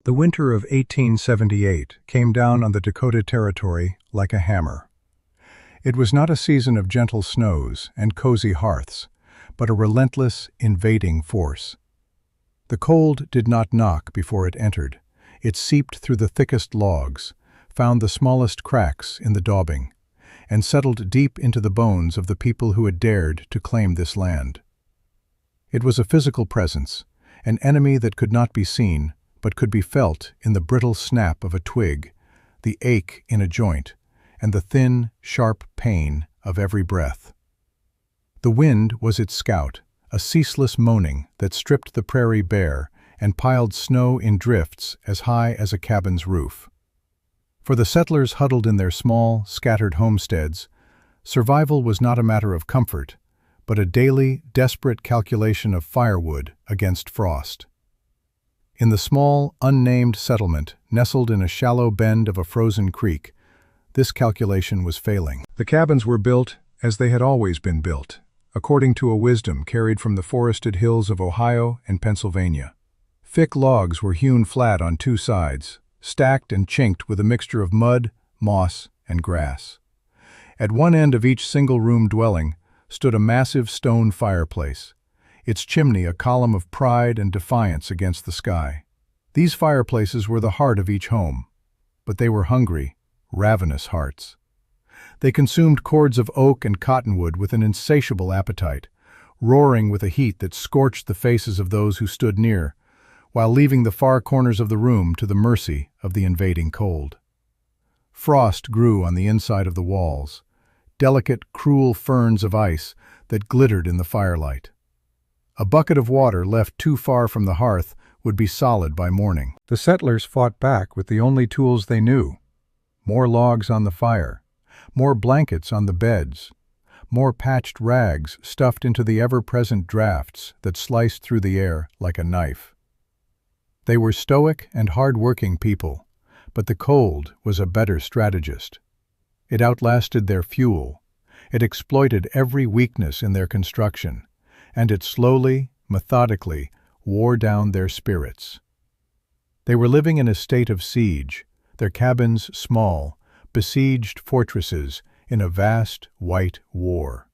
The winter of 1878 came down on the Dakota Territory like a hammer. It was not a season of gentle snows and cozy hearths, but a relentless, invading force. The cold did not knock before it entered. It seeped through the thickest logs, found the smallest cracks in the daubing, and settled deep into the bones of the people who had dared to claim this land. It was a physical presence, an enemy that could not be seen, but could be felt in the brittle snap of a twig, the ache in a joint, and the thin, sharp pain of every breath. The wind was its scout, a ceaseless moaning that stripped the prairie bare and piled snow in drifts as high as a cabin's roof. For the settlers huddled in their small, scattered homesteads, survival was not a matter of comfort, but a daily, desperate calculation of firewood against frost. In the small, unnamed settlement, nestled in a shallow bend of a frozen creek, this calculation was failing. The cabins were built as they had always been built, according to a wisdom carried from the forested hills of Ohio and Pennsylvania. Thick logs were hewn flat on two sides, stacked and chinked with a mixture of mud, moss, and grass. At one end of each single-room dwelling stood a massive stone fireplace, its chimney a column of pride and defiance against the sky. These fireplaces were the heart of each home, but they were hungry, ravenous hearts. They consumed cords of oak and cottonwood with an insatiable appetite, roaring with a heat that scorched the faces of those who stood near, while leaving the far corners of the room to the mercy of the invading cold. Frost grew on the inside of the walls, delicate, cruel ferns of ice that glittered in the firelight. A bucket of water left too far from the hearth would be solid by morning. The settlers fought back with the only tools they knew: more logs on the fire, more blankets on the beds, more patched rags stuffed into the ever-present drafts that sliced through the air like a knife. They were stoic and hard-working people, but the cold was a better strategist. It outlasted their fuel, it exploited every weakness in their construction, and it slowly, methodically, wore down their spirits. They were living in a state of siege, their cabins small, besieged fortresses in a vast, white war.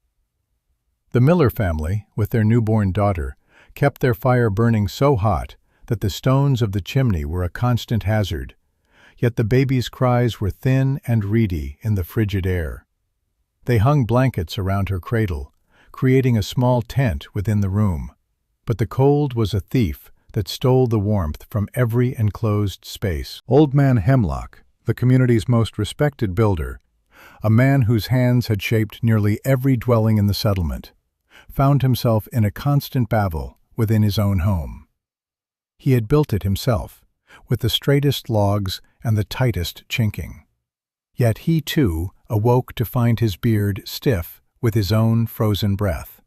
The Miller family, with their newborn daughter, kept their fire burning so hot that the stones of the chimney were a constant hazard, yet the baby's cries were thin and reedy in the frigid air. They hung blankets around her cradle, creating a small tent within the room, but the cold was a thief that stole the warmth from every enclosed space. Old Man Hemlock, the community's most respected builder, a man whose hands had shaped nearly every dwelling in the settlement, found himself in a constant battle within his own home. He had built it himself, with the straightest logs and the tightest chinking. Yet he, too, awoke to find his beard stiff with his own frozen breath.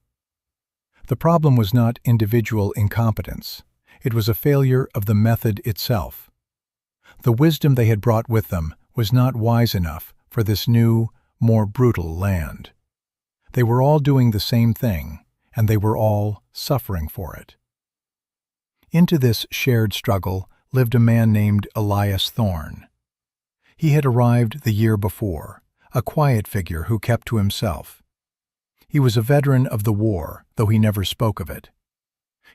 The problem was not individual incompetence. It was a failure of the method itself. The wisdom they had brought with them was not wise enough for this new, more brutal land. They were all doing the same thing, and they were all suffering for it. Into this shared struggle lived a man named Elias Thorne. He had arrived the year before, a quiet figure who kept to himself. He was a veteran of the war, though he never spoke of it.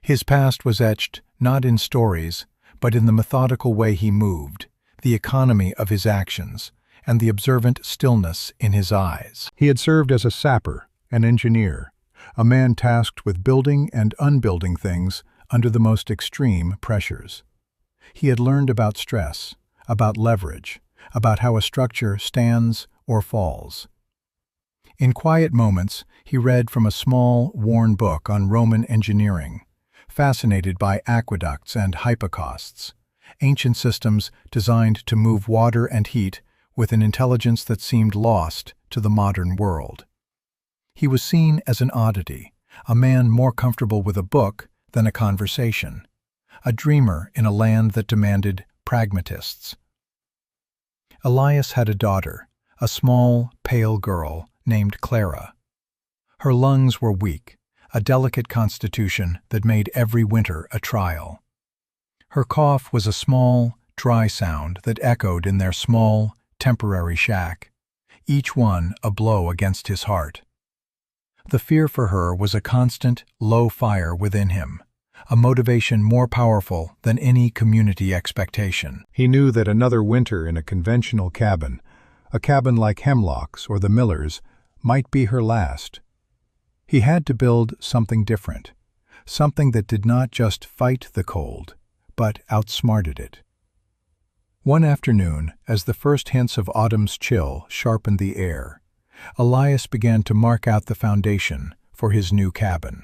His past was etched not in stories, but in the methodical way he moved, the economy of his actions, and the observant stillness in his eyes. He had served as a sapper, an engineer, a man tasked with building and unbuilding things under the most extreme pressures. He had learned about stress, about leverage, about how a structure stands or falls. In quiet moments, he read from a small, worn book on Roman engineering, fascinated by aqueducts and hypocausts, ancient systems designed to move water and heat with an intelligence that seemed lost to the modern world. He was seen as an oddity, a man more comfortable with a book than a conversation, a dreamer in a land that demanded pragmatists. Elias had a daughter, a small, pale girl named Clara. Her lungs were weak, a delicate constitution that made every winter a trial. Her cough was a small, dry sound that echoed in their small, temporary shack, each one a blow against his heart. The fear for her was a constant, low fire within him, a motivation more powerful than any community expectation. He knew that another winter in a conventional cabin, a cabin like Hemlock's or the Millers, might be her last. He had to build something different, something that did not just fight the cold, but outsmarted it. One afternoon, as the first hints of autumn's chill sharpened the air, Elias began to mark out the foundation for his new cabin.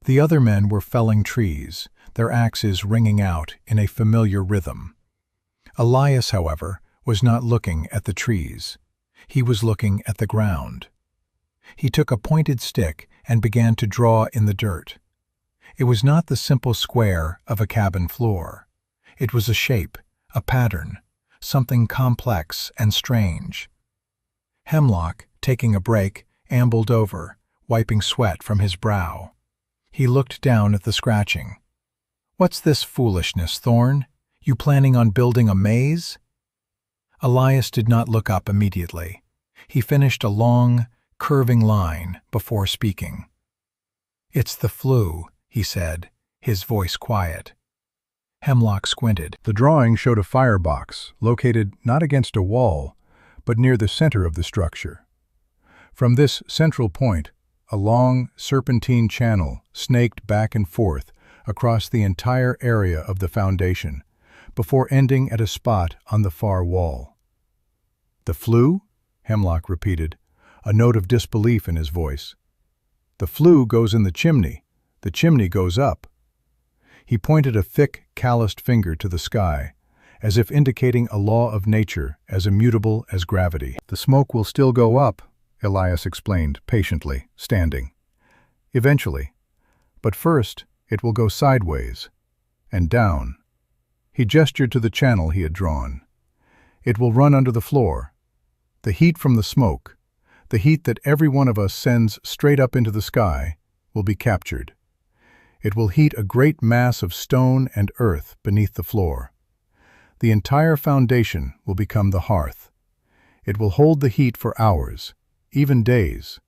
The other men were felling trees, their axes ringing out in a familiar rhythm. Elias, however, was not looking at the trees. He was looking at the ground. He took a pointed stick and began to draw in the dirt. It was not the simple square of a cabin floor. It was a shape, a pattern, something complex and strange. Hemlock, taking a break, ambled over, wiping sweat from his brow. He looked down at the scratching. "What's this foolishness, Thorn? You planning on building a maze?" Elias did not look up immediately. He finished a long, curving line before speaking. "It's the Flue," he said, his voice quiet. Hemlock squinted. The drawing showed a firebox, located not against a wall, but near the center of the structure. From this central point, a long, serpentine channel snaked back and forth across the entire area of the foundation, before ending at a spot on the far wall. "The flue?" Hemlock repeated, a note of disbelief in his voice. "The flue goes in the chimney. The chimney goes up." He pointed a thick, calloused finger to the sky, as if indicating a law of nature as immutable as gravity. "The smoke will still go up," Elias explained, patiently, standing. "Eventually. But first, it will go sideways. And down." He gestured to the channel he had drawn. "It will run under the floor. The heat from the smoke, the heat that every one of us sends straight up into the sky, will be captured. It will heat a great mass of stone and earth beneath the floor. The entire foundation will become the hearth. It will hold the heat for hours, even days."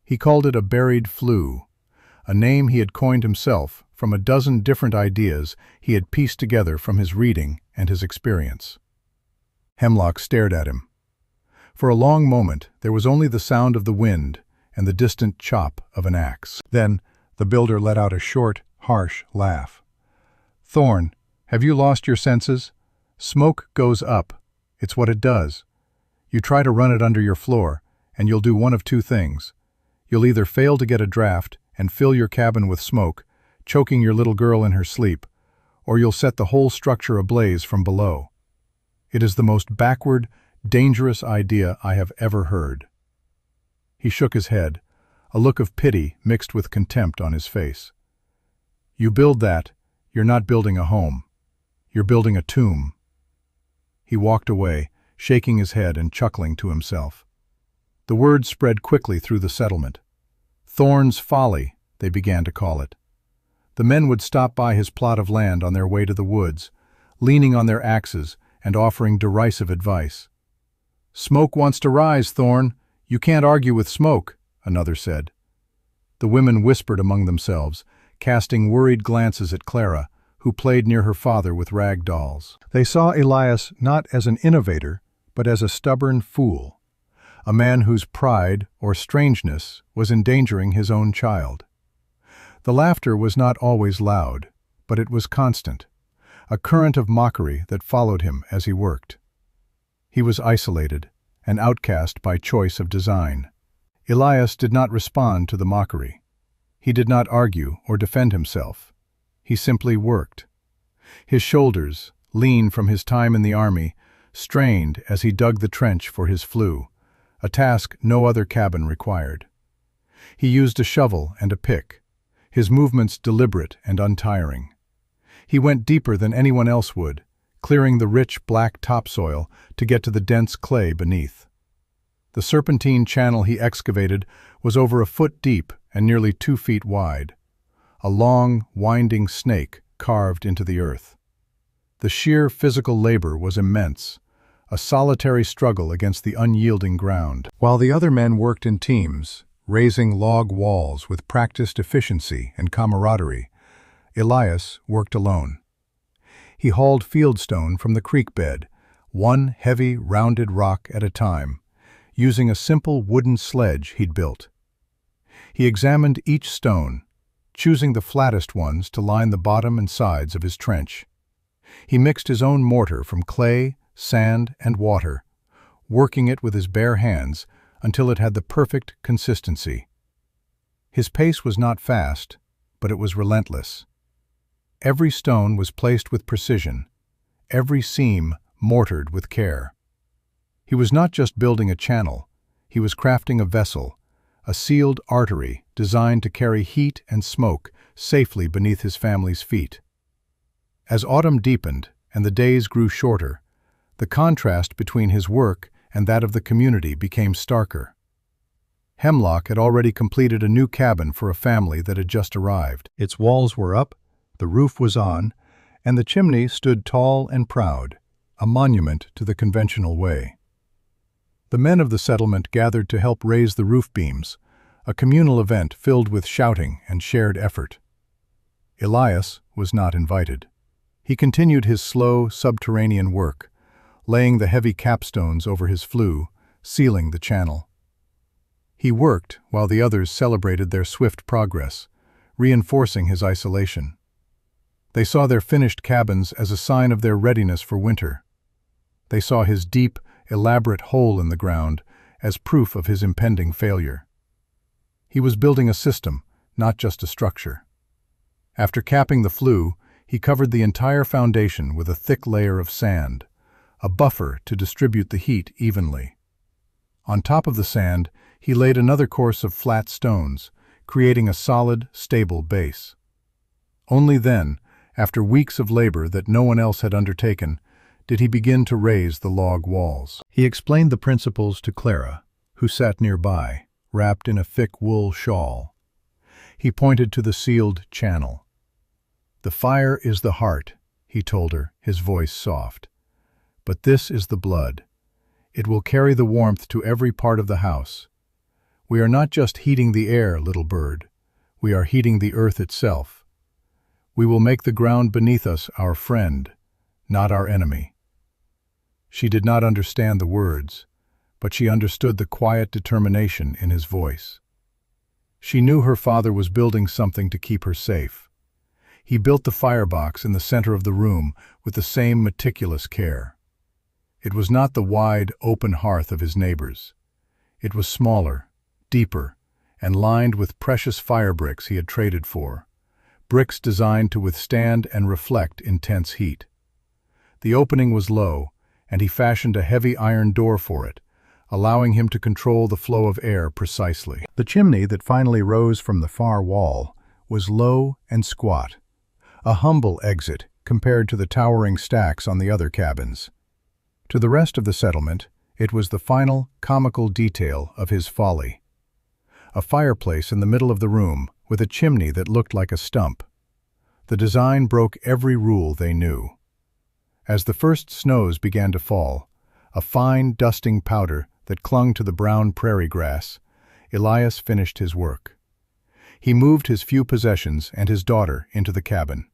He called it a buried flue, a name he had coined himself from a dozen different ideas he had pieced together from his reading and his experience. Hemlock stared at him. For a long moment there was only the sound of the wind and the distant chop of an axe. Then the builder let out a short, harsh laugh. "Thorn, have you lost your senses? Smoke goes up. It's what it does. You try to run it under your floor, and you'll do one of two things. You'll either fail to get a draft and fill your cabin with smoke, choking your little girl in her sleep, or you'll set the whole structure ablaze from below. It is the most backward, dangerous idea I have ever heard." He shook his head, a look of pity mixed with contempt on his face. "You build that, you're not building a home. You're building a tomb." He walked away, shaking his head and chuckling to himself. The word spread quickly through the settlement. Thorn's Folly, they began to call it. The men would stop by his plot of land on their way to the woods, leaning on their axes and offering derisive advice. "Smoke wants to rise, Thorn. You can't argue with smoke," another said. The women whispered among themselves, casting worried glances at Clara, who played near her father with rag dolls. They saw Elias not as an innovator, but as a stubborn fool, a man whose pride or strangeness was endangering his own child. The laughter was not always loud, but it was constant, a current of mockery that followed him as he worked. He was isolated, an outcast by choice of design. Elias did not respond to the mockery. He did not argue or defend himself. He simply worked. His shoulders, lean from his time in the army, strained as he dug the trench for his flue, a task no other cabin required. He used a shovel and a pick, his movements deliberate and untiring. He went deeper than anyone else would, clearing the rich black topsoil to get to the dense clay beneath. The serpentine channel he excavated was over a foot deep and nearly 2 feet wide, a long, winding snake carved into the earth. The sheer physical labor was immense, a solitary struggle against the unyielding ground. While the other men worked in teams, raising log walls with practiced efficiency and camaraderie, Elias worked alone. He hauled fieldstone from the creek bed, one heavy, rounded rock at a time, using a simple wooden sledge he'd built. He examined each stone, choosing the flattest ones to line the bottom and sides of his trench. He mixed his own mortar from clay, sand, and water, working it with his bare hands until it had the perfect consistency. His pace was not fast, but it was relentless. Every stone was placed with precision, every seam mortared with care. He was not just building a channel, he was crafting a vessel, a sealed artery designed to carry heat and smoke safely beneath his family's feet. As autumn deepened and the days grew shorter, the contrast between his work and that of the community became starker. Hemlock had already completed a new cabin for a family that had just arrived. Its walls were up, the roof was on, and the chimney stood tall and proud, a monument to the conventional way. The men of the settlement gathered to help raise the roof beams, a communal event filled with shouting and shared effort. Elias was not invited. He continued his slow, subterranean work, laying the heavy capstones over his flue, sealing the channel. He worked while the others celebrated their swift progress, reinforcing his isolation. They saw their finished cabins as a sign of their readiness for winter. They saw his deep, elaborate hole in the ground as proof of his impending failure. He was building a system, not just a structure. After capping the flue, he covered the entire foundation with a thick layer of sand, a buffer to distribute the heat evenly. On top of the sand, he laid another course of flat stones, creating a solid, stable base. Only then, after weeks of labor that no one else had undertaken, did he begin to raise the log walls. He explained the principles to Clara, who sat nearby, wrapped in a thick wool shawl. He pointed to the sealed channel. "The fire is the heart," he told her, his voice soft. "But this is the blood. It will carry the warmth to every part of the house. We are not just heating the air, little bird. We are heating the earth itself. We will make the ground beneath us our friend, not our enemy." She did not understand the words, but she understood the quiet determination in his voice. She knew her father was building something to keep her safe. He built the firebox in the center of the room with the same meticulous care. It was not the wide, open hearth of his neighbors. It was smaller, deeper, and lined with precious fire bricks he had traded for, bricks designed to withstand and reflect intense heat. The opening was low, and he fashioned a heavy iron door for it, allowing him to control the flow of air precisely. The chimney that finally rose from the far wall was low and squat, a humble exit compared to the towering stacks on the other cabins. To the rest of the settlement, it was the final, comical detail of his folly. A fireplace in the middle of the room with a chimney that looked like a stump. The design broke every rule they knew. As the first snows began to fall, a fine, dusting powder that clung to the brown prairie grass, Elias finished his work. He moved his few possessions and his daughter into the cabin.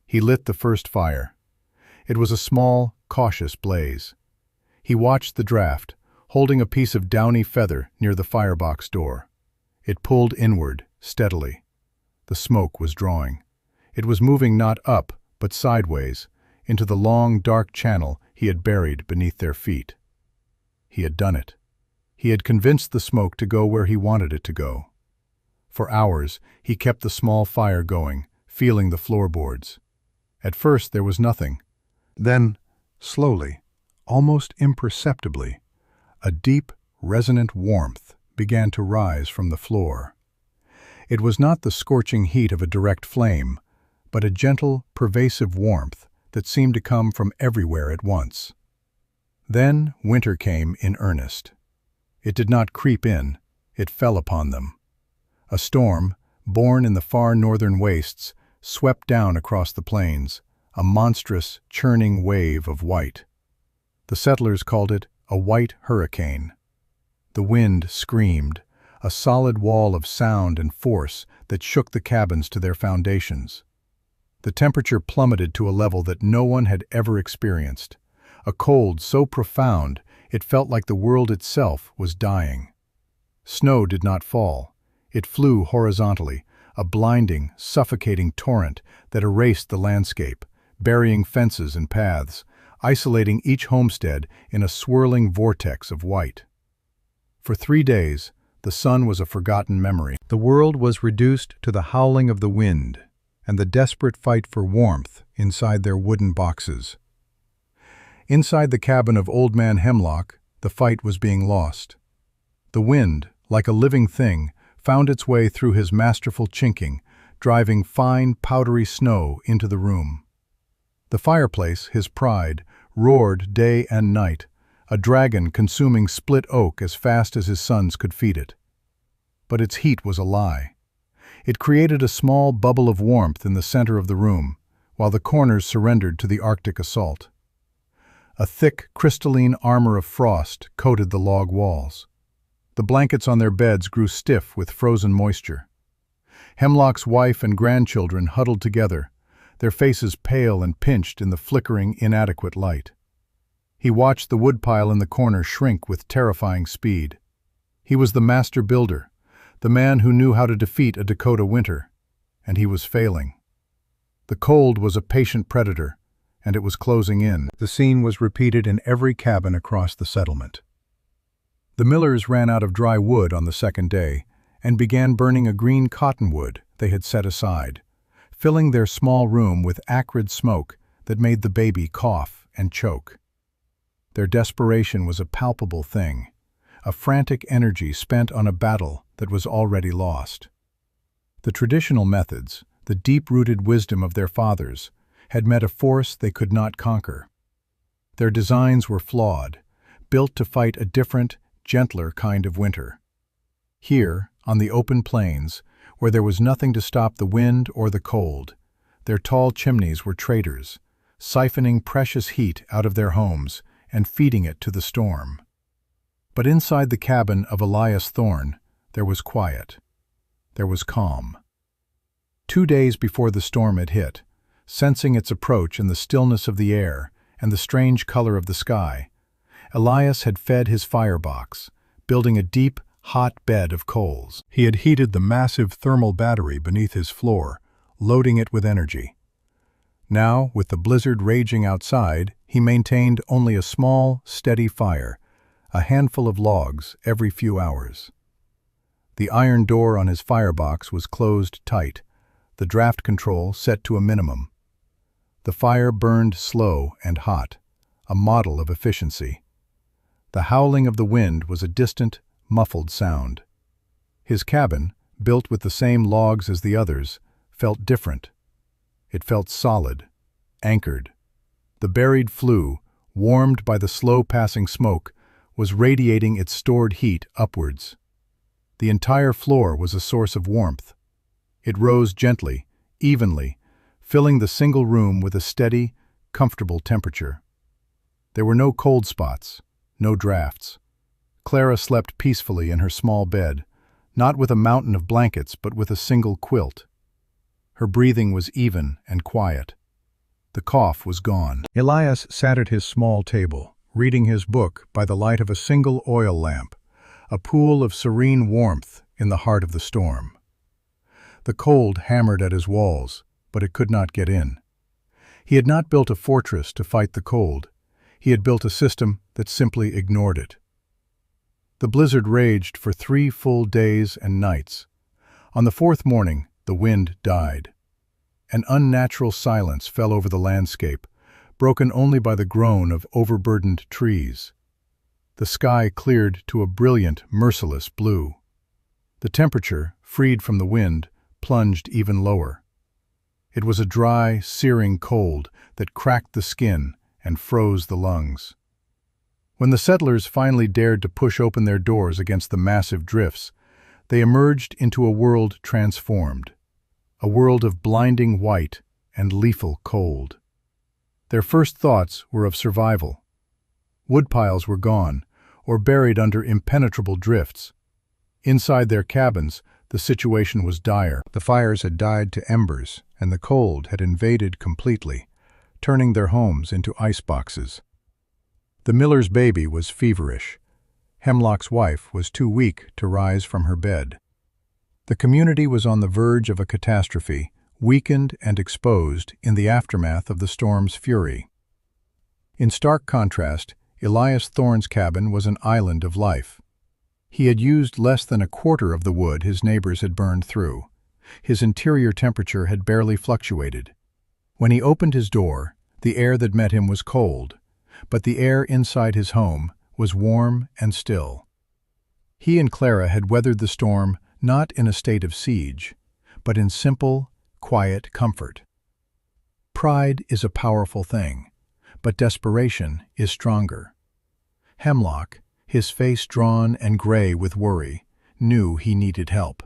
He lit the first fire. It was a small, cautious blaze. He watched the draft, holding a piece of downy feather near the firebox door. It pulled inward, steadily. The smoke was drawing. It was moving not up, but sideways, into the long, dark channel he had buried beneath their feet. He had done it. He had convinced the smoke to go where he wanted it to go. For hours, he kept the small fire going, feeling the floorboards. At first, there was nothing. Then, slowly, almost imperceptibly, a deep, resonant warmth began to rise from the floor. It was not the scorching heat of a direct flame, but a gentle, pervasive warmth that seemed to come from everywhere at once. Then winter came in earnest. It did not creep in, it fell upon them. A storm, born in the far northern wastes, swept down across the plains, a monstrous, churning wave of white. The settlers called it a white hurricane. The wind screamed, a solid wall of sound and force that shook the cabins to their foundations. The temperature plummeted to a level that no one had ever experienced, a cold so profound it felt like the world itself was dying. Snow did not fall. It flew horizontally, a blinding, suffocating torrent that erased the landscape, burying fences and paths, isolating each homestead in a swirling vortex of white. For 3 days, the sun was a forgotten memory. The world was reduced to the howling of the wind and the desperate fight for warmth inside their wooden boxes. Inside the cabin of Old Man Hemlock, the fight was being lost. The wind, like a living thing, found its way through his masterful chinking, driving fine, powdery snow into the room. The fireplace, his pride, roared day and night, a dragon consuming split oak as fast as his sons could feed it. But its heat was a lie. It created a small bubble of warmth in the center of the room, while the corners surrendered to the Arctic assault. A thick, crystalline armor of frost coated the log walls. The blankets on their beds grew stiff with frozen moisture. Hemlock's wife and grandchildren huddled together, their faces pale and pinched in the flickering, inadequate light. He watched the woodpile in the corner shrink with terrifying speed. He was the master builder, the man who knew how to defeat a Dakota winter, and he was failing. The cold was a patient predator, and it was closing in. The scene was repeated in every cabin across the settlement. The millers ran out of dry wood on the second day and began burning a green cottonwood they had set aside, filling their small room with acrid smoke that made the baby cough and choke. Their desperation was a palpable thing, a frantic energy spent on a battle that was already lost. The traditional methods, the deep-rooted wisdom of their fathers, had met a force they could not conquer. Their designs were flawed, built to fight a different, gentler kind of winter. Here, on the open plains, where there was nothing to stop the wind or the cold, their tall chimneys were traitors, siphoning precious heat out of their homes and feeding it to the storm. But inside the cabin of Elias Thorne, there was quiet. There was calm. 2 days before the storm had hit, sensing its approach in the stillness of the air and the strange color of the sky, Elias had fed his firebox, building a deep, hot bed of coals. He had heated the massive thermal battery beneath his floor, loading it with energy. Now, with the blizzard raging outside, he maintained only a small, steady fire, a handful of logs every few hours. The iron door on his firebox was closed tight, the draft control set to a minimum. The fire burned slow and hot, a model of efficiency. The howling of the wind was a distant, muffled sound. His cabin, built with the same logs as the others, felt different. It felt solid, anchored. The buried flue, warmed by the slow-passing smoke, was radiating its stored heat upwards. The entire floor was a source of warmth. It rose gently, evenly, filling the single room with a steady, comfortable temperature. There were no cold spots, no drafts. Clara slept peacefully in her small bed, not with a mountain of blankets but with a single quilt. Her breathing was even and quiet. The cough was gone. Elias sat at his small table, reading his book by the light of a single oil lamp, a pool of serene warmth in the heart of the storm. The cold hammered at his walls, but it could not get in. He had not built a fortress to fight the cold. He had built a system that simply ignored it. The blizzard raged for 3 full days and nights. On the 4th morning, the wind died. An unnatural silence fell over the landscape, broken only by the groan of overburdened trees. The sky cleared to a brilliant, merciless blue. The temperature, freed from the wind, plunged even lower. It was a dry, searing cold that cracked the skin and froze the lungs. When the settlers finally dared to push open their doors against the massive drifts, they emerged into a world transformed, a world of blinding white and lethal cold. Their first thoughts were of survival. Woodpiles were gone, or buried under impenetrable drifts. Inside their cabins, the situation was dire. The fires had died to embers, and the cold had invaded completely, turning their homes into iceboxes. The miller's baby was feverish. Hemlock's wife was too weak to rise from her bed. The community was on the verge of a catastrophe, weakened and exposed in the aftermath of the storm's fury. In stark contrast, Elias Thorne's cabin was an island of life. He had used less than a quarter of the wood his neighbors had burned through. His interior temperature had barely fluctuated. When he opened his door, the air that met him was cold, but the air inside his home was warm and still. He and Clara had weathered the storm not in a state of siege, but in simple, quiet comfort. Pride is a powerful thing, but desperation is stronger. Hemlock, his face drawn and gray with worry, knew he needed help.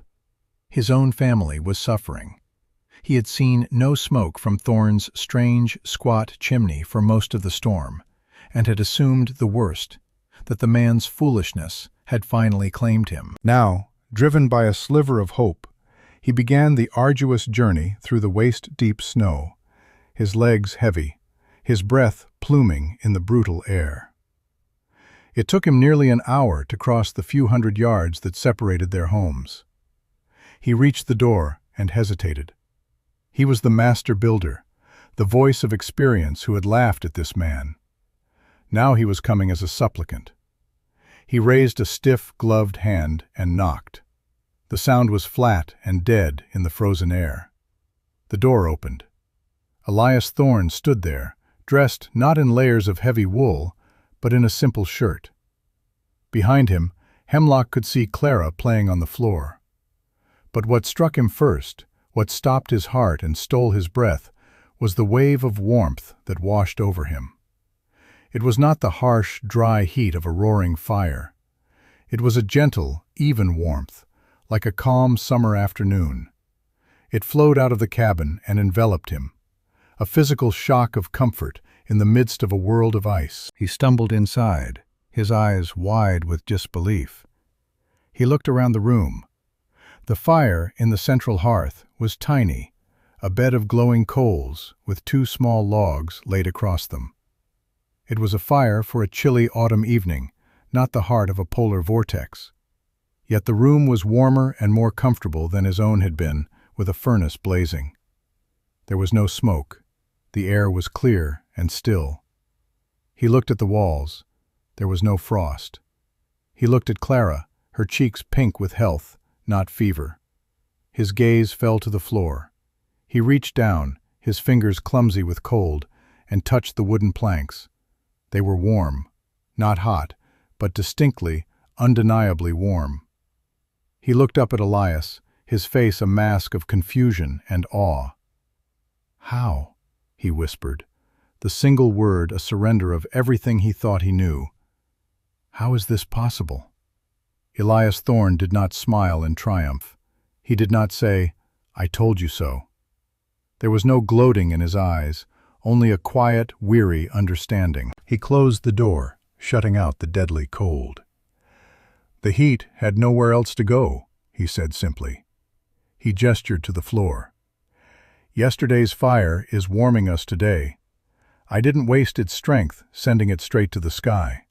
His own family was suffering. He had seen no smoke from Thorne's strange, squat chimney for most of the storm, and had assumed the worst, that the man's foolishness had finally claimed him. Now, driven by a sliver of hope, he began the arduous journey through the waist-deep snow, his legs heavy, his breath pluming in the brutal air. It took him nearly an hour to cross the few hundred yards that separated their homes. He reached the door and hesitated. He was the master builder, the voice of experience who had laughed at this man. Now he was coming as a supplicant. He raised a stiff, gloved hand and knocked. The sound was flat and dead in the frozen air. The door opened. Elias Thorne stood there, dressed not in layers of heavy wool, but in a simple shirt. Behind him, Hemlock could see Clara playing on the floor. But what struck him first, what stopped his heart and stole his breath, was the wave of warmth that washed over him. It was not the harsh, dry heat of a roaring fire. It was a gentle, even warmth, like a calm summer afternoon. It flowed out of the cabin and enveloped him, a physical shock of comfort in the midst of a world of ice. He stumbled inside, his eyes wide with disbelief. He looked around the room. The fire in the central hearth was tiny, a bed of glowing coals with two small logs laid across them. It was a fire for a chilly autumn evening, not the heart of a polar vortex. Yet the room was warmer and more comfortable than his own had been, with a furnace blazing. There was no smoke. The air was clear and still. He looked at the walls. There was no frost. He looked at Clara, her cheeks pink with health, not fever. His gaze fell to the floor. He reached down, his fingers clumsy with cold, and touched the wooden planks. They were warm, not hot, but distinctly, undeniably warm. He looked up at Elias, his face a mask of confusion and awe. "How?" he whispered, the single word a surrender of everything he thought he knew. "How is this possible?" Elias Thorne did not smile in triumph. He did not say, "I told you so." There was no gloating in his eyes, only a quiet, weary understanding. He closed the door, shutting out the deadly cold. "The heat had nowhere else to go," he said simply. He gestured to the floor. "Yesterday's fire is warming us today. I didn't waste its strength, sending it straight to the sky."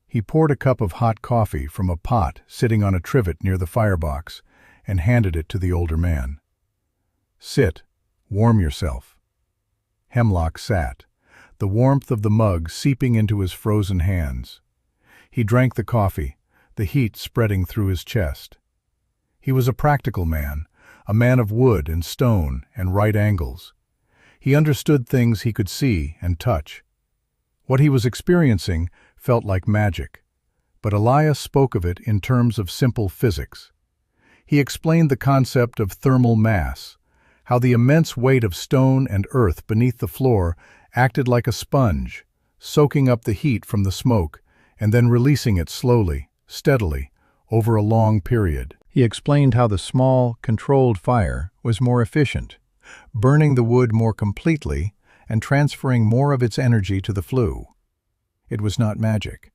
He poured a cup of hot coffee from a pot sitting on a trivet near the firebox and handed it to the older man. "Sit, warm yourself." Hemlock sat, the warmth of the mug seeping into his frozen hands. He drank the coffee, the heat spreading through his chest. He was a practical man, a man of wood and stone and right angles. He understood things he could see and touch. What he was experiencing felt like magic, but Elias spoke of it in terms of simple physics. He explained the concept of thermal mass, how the immense weight of stone and earth beneath the floor acted like a sponge, soaking up the heat from the smoke and then releasing it slowly, steadily, over a long period. He explained how the small, controlled fire was more efficient, burning the wood more completely and transferring more of its energy to the flue. It was not magic.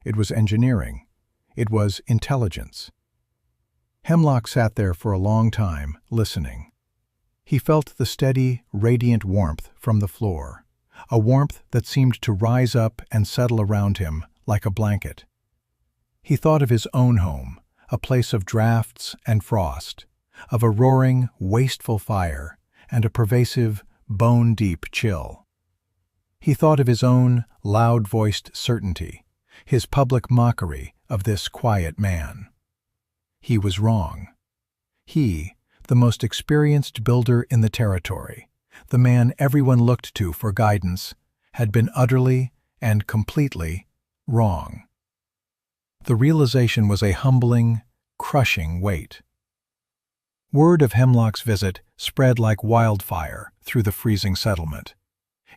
It was engineering. It was intelligence. Hemlock sat there for a long time, listening. He felt the steady, radiant warmth from the floor, a warmth that seemed to rise up and settle around him like a blanket. He thought of his own home, a place of drafts and frost, of a roaring, wasteful fire, and a pervasive, bone-deep chill. He thought of his own loud-voiced certainty, his public mockery of this quiet man. He was wrong. He, the most experienced builder in the territory, the man everyone looked to for guidance, had been utterly and completely wrong. The realization was a humbling, crushing weight. Word of Hemlock's visit spread like wildfire through the freezing settlement.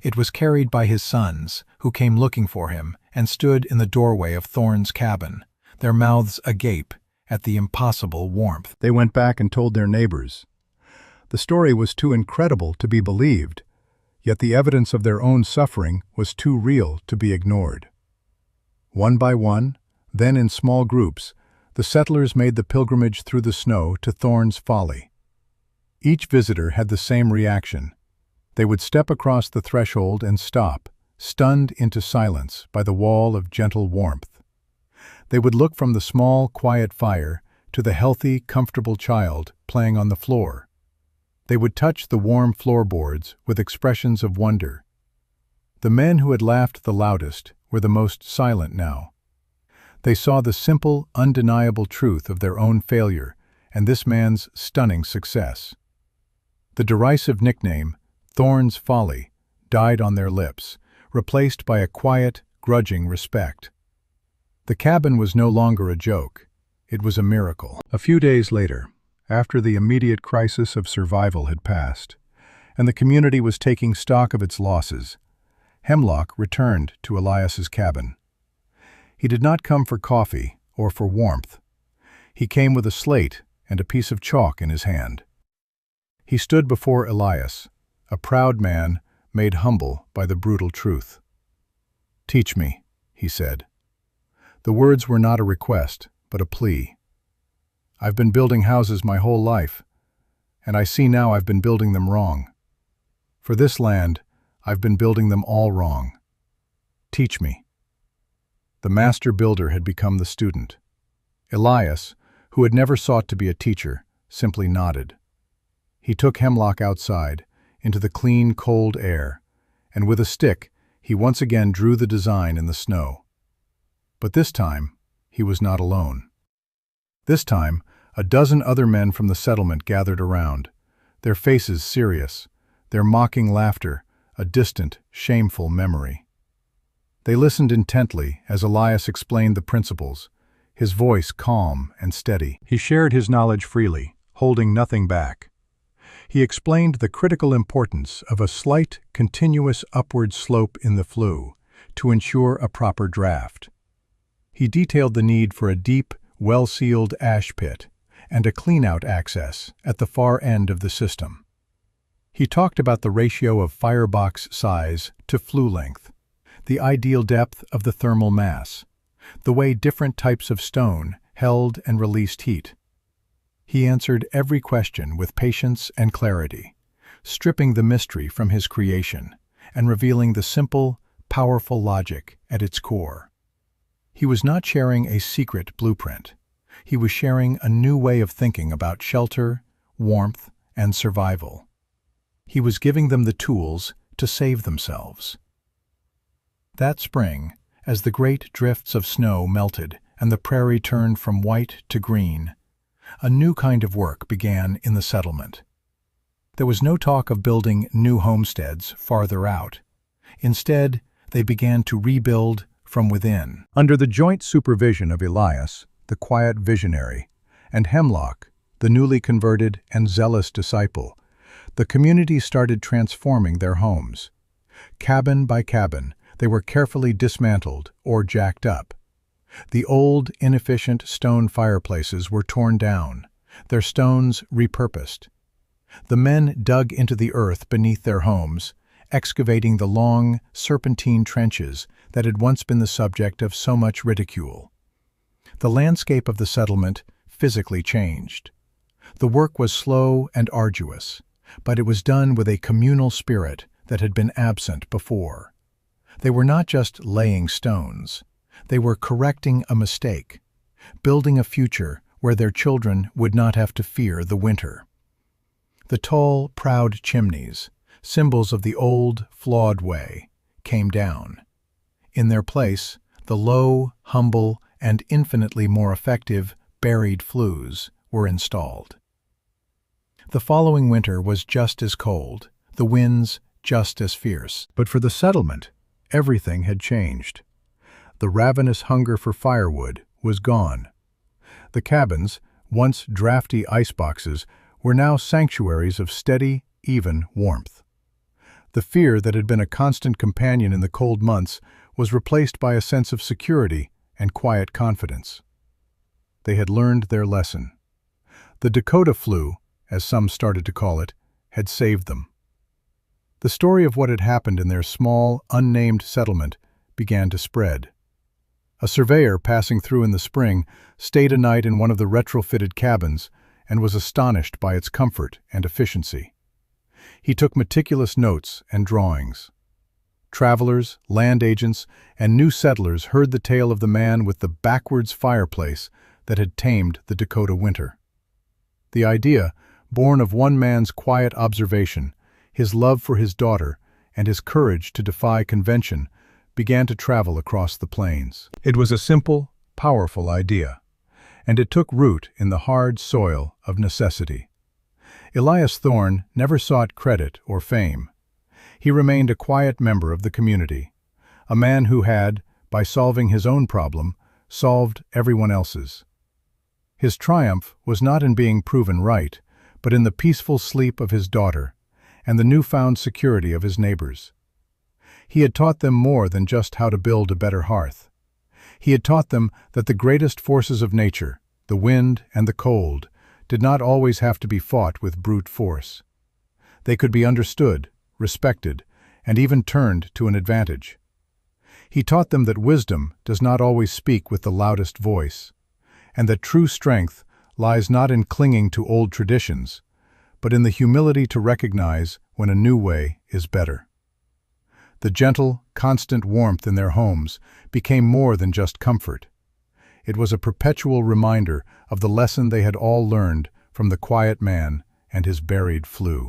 It was carried by his sons, who came looking for him and stood in the doorway of Thorne's cabin, their mouths agape at the impossible warmth. They went back and told their neighbors. The story was too incredible to be believed, yet the evidence of their own suffering was too real to be ignored. One by one, then in small groups, the settlers made the pilgrimage through the snow to Thorne's Folly. Each visitor had the same reaction. They would step across the threshold and stop, stunned into silence by the wall of gentle warmth. They would look from the small, quiet fire to the healthy, comfortable child playing on the floor. They would touch the warm floorboards with expressions of wonder. The men who had laughed the loudest were the most silent now. They saw the simple, undeniable truth of their own failure and this man's stunning success. The derisive nickname, Thorne's Folly, died on their lips, replaced by a quiet, grudging respect. The cabin was no longer a joke. It was a miracle. A few days later, after the immediate crisis of survival had passed, and the community was taking stock of its losses, Hemlock returned to Elias's cabin. He did not come for coffee or for warmth. He came with a slate and a piece of chalk in his hand. He stood before Elias, a proud man made humble by the brutal truth. "Teach me," he said. The words were not a request, but a plea. "I've been building houses my whole life, and I see now I've been building them wrong. For this land, I've been building them all wrong. Teach me." The master builder had become the student. Elias, who had never sought to be a teacher, simply nodded. He took Hemlock outside, into the clean, cold air, and with a stick, he once again drew the design in the snow. But this time, he was not alone. This time, a dozen other men from the settlement gathered around, their faces serious, their mocking laughter a distant, shameful memory. They listened intently as Elias explained the principles, his voice calm and steady. He shared his knowledge freely, holding nothing back. He explained the critical importance of a slight, continuous upward slope in the flue to ensure a proper draft. He detailed the need for a deep, well-sealed ash pit and a clean-out access at the far end of the system. He talked about the ratio of firebox size to flue length, the ideal depth of the thermal mass, the way different types of stone held and released heat. He answered every question with patience and clarity, stripping the mystery from his creation and revealing the simple, powerful logic at its core. He was not sharing a secret blueprint. He was sharing a new way of thinking about shelter, warmth, and survival. He was giving them the tools to save themselves. That spring, as the great drifts of snow melted and the prairie turned from white to green, a new kind of work began in the settlement. There was no talk of building new homesteads farther out. Instead, they began to rebuild from within. Under the joint supervision of Elias, the quiet visionary, and Hemlock, the newly converted and zealous disciple, the community started transforming their homes. Cabin by cabin, they were carefully dismantled or jacked up. The old, inefficient stone fireplaces were torn down, their stones repurposed. The men dug into the earth beneath their homes, excavating the long, serpentine trenches that had once been the subject of so much ridicule. The landscape of the settlement physically changed. The work was slow and arduous, but it was done with a communal spirit that had been absent before. They were not just laying stones. They were correcting a mistake, building a future where their children would not have to fear the winter. The tall, proud chimneys, symbols of the old, flawed way, came down. In their place, the low, humble, and infinitely more effective buried flues were installed. The following winter was just as cold, the winds just as fierce. But for the settlement, everything had changed. The ravenous hunger for firewood was gone. The cabins, once drafty iceboxes, were now sanctuaries of steady, even warmth. The fear that had been a constant companion in the cold months was replaced by a sense of security and quiet confidence. They had learned their lesson. The Dakota Flue, as some started to call it, had saved them. The story of what had happened in their small, unnamed settlement began to spread. A surveyor passing through in the spring stayed a night in one of the retrofitted cabins and was astonished by its comfort and efficiency. He took meticulous notes and drawings. Travelers, land agents, and new settlers heard the tale of the man with the backwards fireplace that had tamed the Dakota winter. The idea, born of one man's quiet observation, his love for his daughter, and his courage to defy convention, began to travel across the plains. It was a simple, powerful idea, and it took root in the hard soil of necessity. Elias Thorne never sought credit or fame. He remained a quiet member of the community, a man who had, by solving his own problem, solved everyone else's. His triumph was not in being proven right, but in the peaceful sleep of his daughter and the newfound security of his neighbors. He had taught them more than just how to build a better hearth. He had taught them that the greatest forces of nature, the wind and the cold, did not always have to be fought with brute force. They could be understood, respected, and even turned to an advantage. He taught them that wisdom does not always speak with the loudest voice, and that true strength lies not in clinging to old traditions, but in the humility to recognize when a new way is better. The gentle, constant warmth in their homes became more than just comfort. It was a perpetual reminder of the lesson they had all learned from the quiet man and his buried Flue.